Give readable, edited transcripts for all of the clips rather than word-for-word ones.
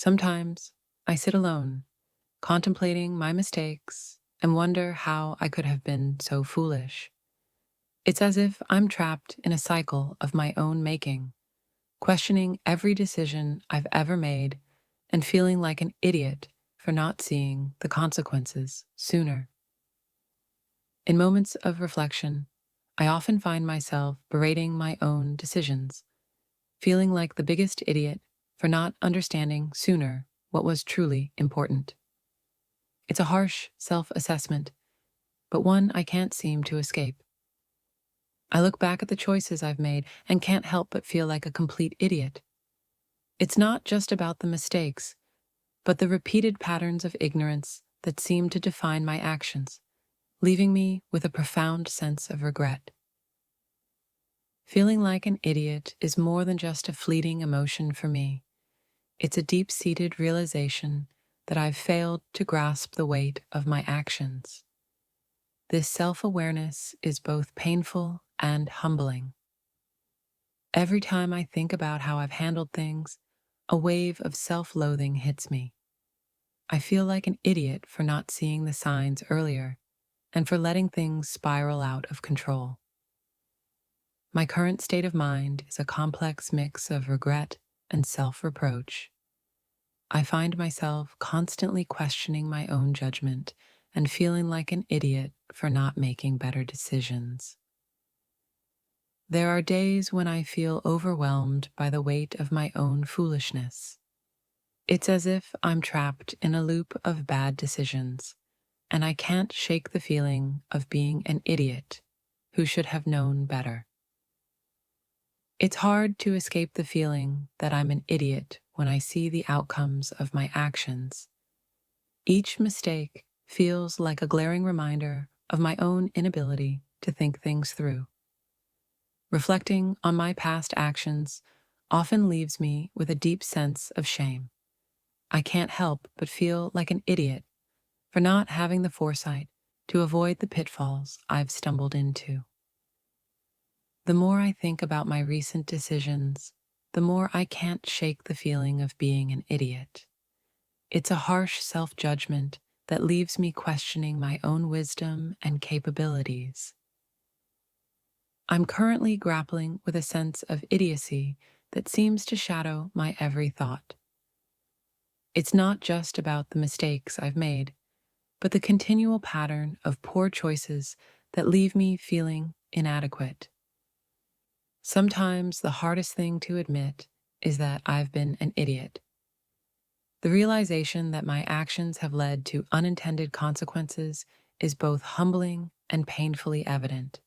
Sometimes I sit alone, contemplating my mistakes, and wonder how I could have been so foolish. It's as if I'm trapped in a cycle of my own making, questioning every decision I've ever made and feeling like an idiot for not seeing the consequences sooner. In moments of reflection, I often find myself berating my own decisions, feeling like the biggest idiot for not understanding sooner what was truly important. It's a harsh self assessment, but one I can't seem to escape. I look back at the choices I've made and can't help but feel like a complete idiot. It's not just about the mistakes, but the repeated patterns of ignorance that seem to define my actions, leaving me with a profound sense of regret. Feeling like an idiot is more than just a fleeting emotion for me. It's a deep-seated realization that I've failed to grasp the weight of my actions. This self-awareness is both painful and humbling. Every time I think about how I've handled things, a wave of self-loathing hits me. I feel like an idiot for not seeing the signs earlier and for letting things spiral out of control. My current state of mind is a complex mix of regret and self-reproach. I find myself constantly questioning my own judgment and feeling like an idiot for not making better decisions. There are days when I feel overwhelmed by the weight of my own foolishness. It's as if I'm trapped in a loop of bad decisions, and I can't shake the feeling of being an idiot who should have known better. It's hard to escape the feeling that I'm an idiot when I see the outcomes of my actions. Each mistake feels like a glaring reminder of my own inability to think things through. Reflecting on my past actions often leaves me with a deep sense of shame. I can't help but feel like an idiot for not having the foresight to avoid the pitfalls I've stumbled into. The more I think about my recent decisions, the more I can't shake the feeling of being an idiot. It's a harsh self-judgment that leaves me questioning my own wisdom and capabilities. I'm currently grappling with a sense of idiocy that seems to shadow my every thought. It's not just about the mistakes I've made, but the continual pattern of poor choices that leave me feeling inadequate. Sometimes the hardest thing to admit is that I've been an idiot. The realization that my actions have led to unintended consequences is both humbling and painfully evident.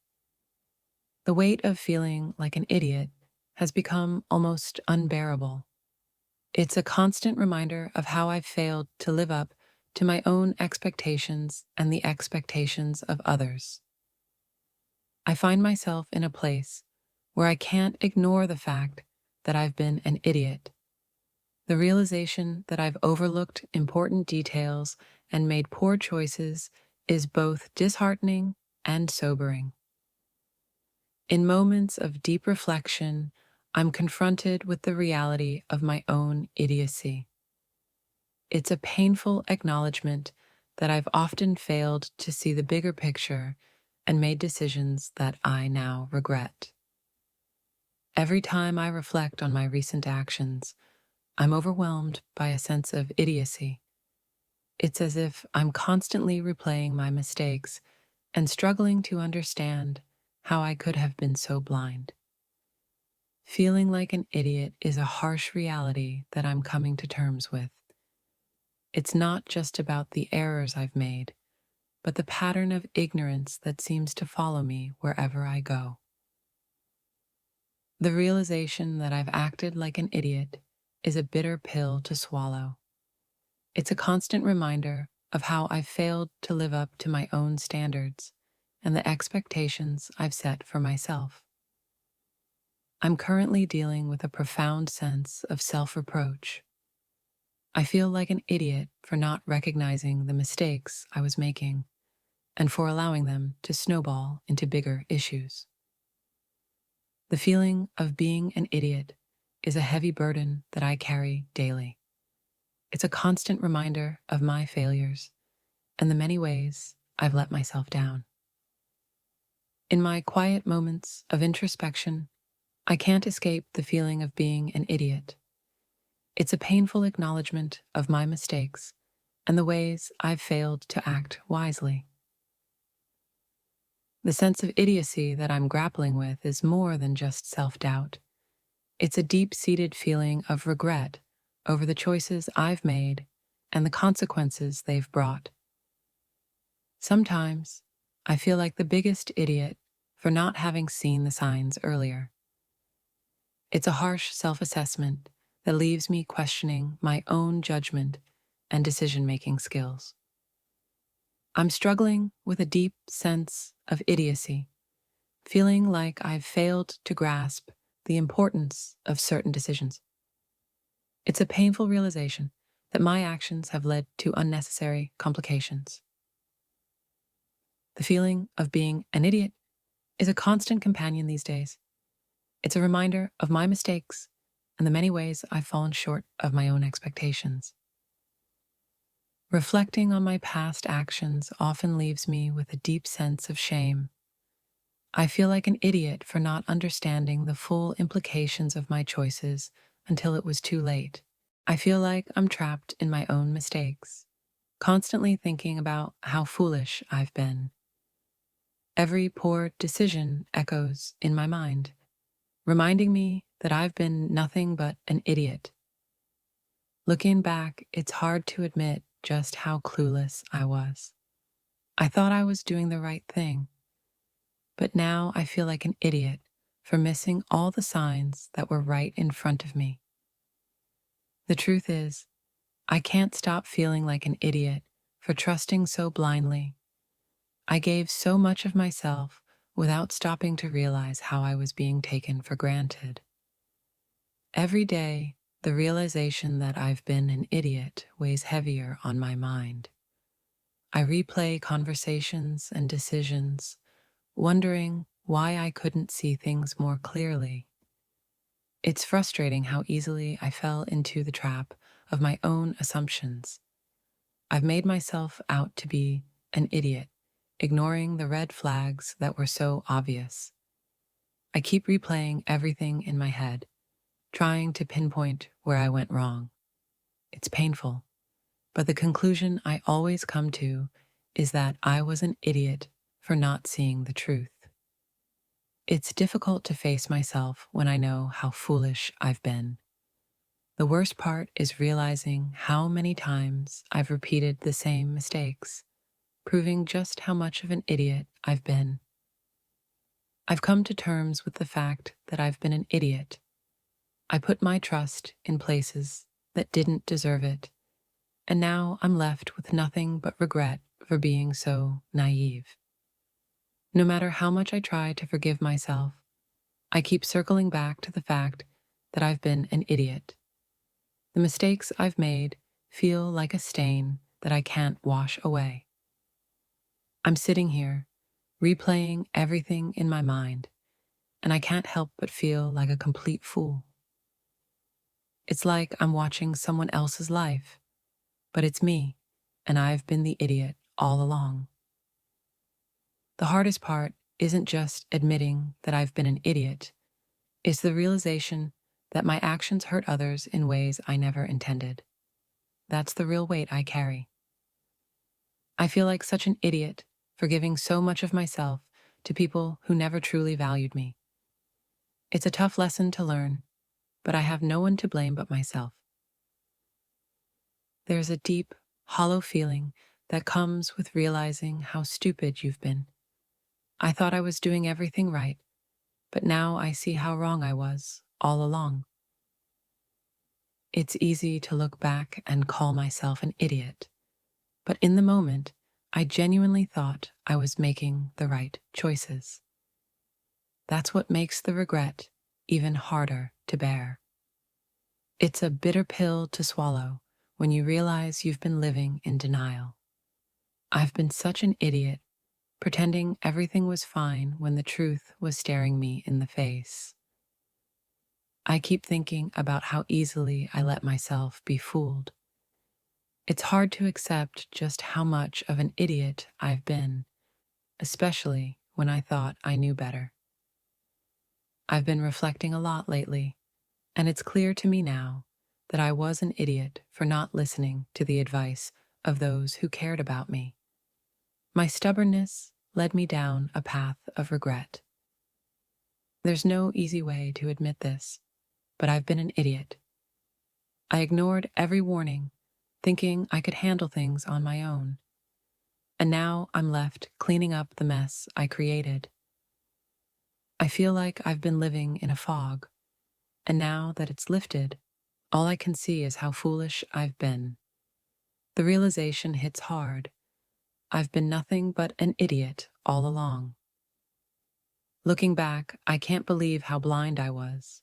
The weight of feeling like an idiot has become almost unbearable. It's a constant reminder of how I've failed to live up to my own expectations and the expectations of others. I find myself in a place where I can't ignore the fact that I've been an idiot. The realization that I've overlooked important details and made poor choices is both disheartening and sobering. In moments of deep reflection, I'm confronted with the reality of my own idiocy. It's a painful acknowledgement that I've often failed to see the bigger picture and made decisions that I now regret. Every time I reflect on my recent actions, I'm overwhelmed by a sense of idiocy. It's as if I'm constantly replaying my mistakes and struggling to understand how I could have been so blind. Feeling like an idiot is a harsh reality that I'm coming to terms with. It's not just about the errors I've made, but the pattern of ignorance that seems to follow me wherever I go. The realization that I've acted like an idiot is a bitter pill to swallow. It's a constant reminder of how I've failed to live up to my own standards and the expectations I've set for myself. I'm currently dealing with a profound sense of self-reproach. I feel like an idiot for not recognizing the mistakes I was making and for allowing them to snowball into bigger issues. The feeling of being an idiot is a heavy burden that I carry daily. It's a constant reminder of my failures and the many ways I've let myself down. In my quiet moments of introspection, I can't escape the feeling of being an idiot. It's a painful acknowledgement of my mistakes and the ways I've failed to act wisely. The sense of idiocy that I'm grappling with is more than just self-doubt. It's a deep-seated feeling of regret over the choices I've made and the consequences they've brought. Sometimes, I feel like the biggest idiot for not having seen the signs earlier. It's a harsh self-assessment that leaves me questioning my own judgment and decision-making skills. I'm struggling with a deep sense of idiocy, feeling like I've failed to grasp the importance of certain decisions. It's a painful realization that my actions have led to unnecessary complications. The feeling of being an idiot is a constant companion these days. It's a reminder of my mistakes and the many ways I've fallen short of my own expectations. Reflecting on my past actions often leaves me with a deep sense of shame. I feel like an idiot for not understanding the full implications of my choices until it was too late. I feel like I'm trapped in my own mistakes, constantly thinking about how foolish I've been. Every poor decision echoes in my mind, reminding me that I've been nothing but an idiot. Looking back, it's hard to admit just how clueless I was. I thought I was doing the right thing, but now I feel like an idiot for missing all the signs that were right in front of me. The truth is, I can't stop feeling like an idiot for trusting so blindly. I gave so much of myself without stopping to realize how I was being taken for granted. Every day, the realization that I've been an idiot weighs heavier on my mind. I replay conversations and decisions, wondering why I couldn't see things more clearly. It's frustrating how easily I fell into the trap of my own assumptions. I've made myself out to be an idiot, ignoring the red flags that were so obvious. I keep replaying everything in my head, trying to pinpoint where I went wrong. It's painful, but the conclusion I always come to is that I was an idiot for not seeing the truth. It's difficult to face myself when I know how foolish I've been. The worst part is realizing how many times I've repeated the same mistakes, proving just how much of an idiot I've been. I've come to terms with the fact that I've been an idiot. I put my trust in places that didn't deserve it, and now I'm left with nothing but regret for being so naive. No matter how much I try to forgive myself, I keep circling back to the fact that I've been an idiot. The mistakes I've made feel like a stain that I can't wash away. I'm sitting here, replaying everything in my mind, and I can't help but feel like a complete fool. It's like I'm watching someone else's life, but it's me, and I've been the idiot all along. The hardest part isn't just admitting that I've been an idiot, it's the realization that my actions hurt others in ways I never intended. That's the real weight I carry. I feel like such an idiot for giving so much of myself to people who never truly valued me. It's a tough lesson to learn, but I have no one to blame but myself. There's a deep, hollow feeling that comes with realizing how stupid you've been. I thought I was doing everything right, but now I see how wrong I was all along. It's easy to look back and call myself an idiot, but in the moment, I genuinely thought I was making the right choices. That's what makes the regret even harder to bear. It's a bitter pill to swallow when you realize you've been living in denial. I've been such an idiot, pretending everything was fine when the truth was staring me in the face. I keep thinking about how easily I let myself be fooled, It's hard to accept just how much of an idiot I've been, especially when I thought I knew better. I've been reflecting a lot lately, and it's clear to me now that I was an idiot for not listening to the advice of those who cared about me. My stubbornness led me down a path of regret. There's no easy way to admit this, but I've been an idiot. I ignored every warning, thinking I could handle things on my own. And now I'm left cleaning up the mess I created. I feel like I've been living in a fog, and now that it's lifted, all I can see is how foolish I've been. The realization hits hard. I've been nothing but an idiot all along. Looking back, I can't believe how blind I was.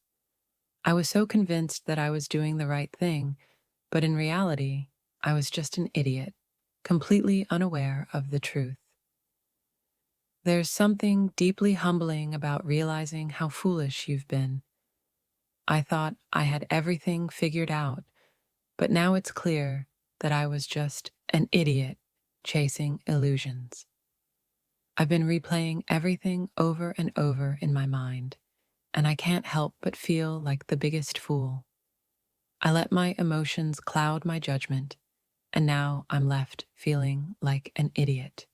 I was so convinced that I was doing the right thing, but in reality, I was just an idiot, completely unaware of the truth. There's something deeply humbling about realizing how foolish you've been. I thought I had everything figured out, but now it's clear that I was just an idiot chasing illusions. I've been replaying everything over and over in my mind, and I can't help but feel like the biggest fool. I let my emotions cloud my judgment, and now I'm left feeling like an idiot.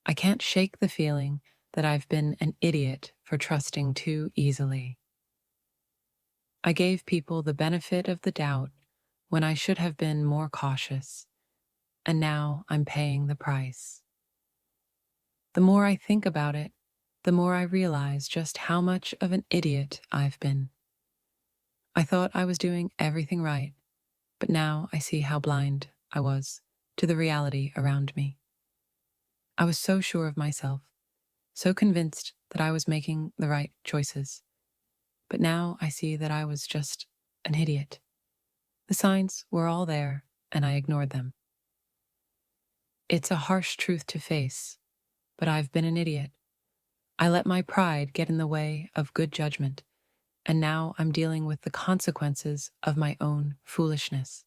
I can't shake the feeling that I've been an idiot for trusting too easily. I gave people the benefit of the doubt when I should have been more cautious, and now I'm paying the price. The more I think about it, the more I realize just how much of an idiot I've been. I thought I was doing everything right, but now I see how blind I was to the reality around me. I was so sure of myself, so convinced that I was making the right choices, but now I see that I was just an idiot. The signs were all there, and I ignored them. It's a harsh truth to face, but I've been an idiot. I let my pride get in the way of good judgment, and now I'm dealing with the consequences of my own foolishness.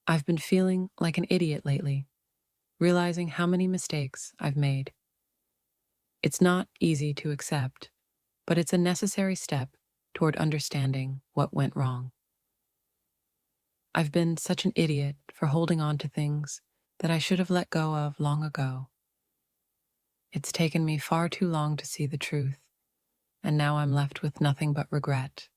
I've been feeling like an idiot lately, realizing how many mistakes I've made. It's not easy to accept, but it's a necessary step toward understanding what went wrong. I've been such an idiot for holding on to things that I should have let go of long ago. It's taken me far too long to see the truth, and now I'm left with nothing but regret.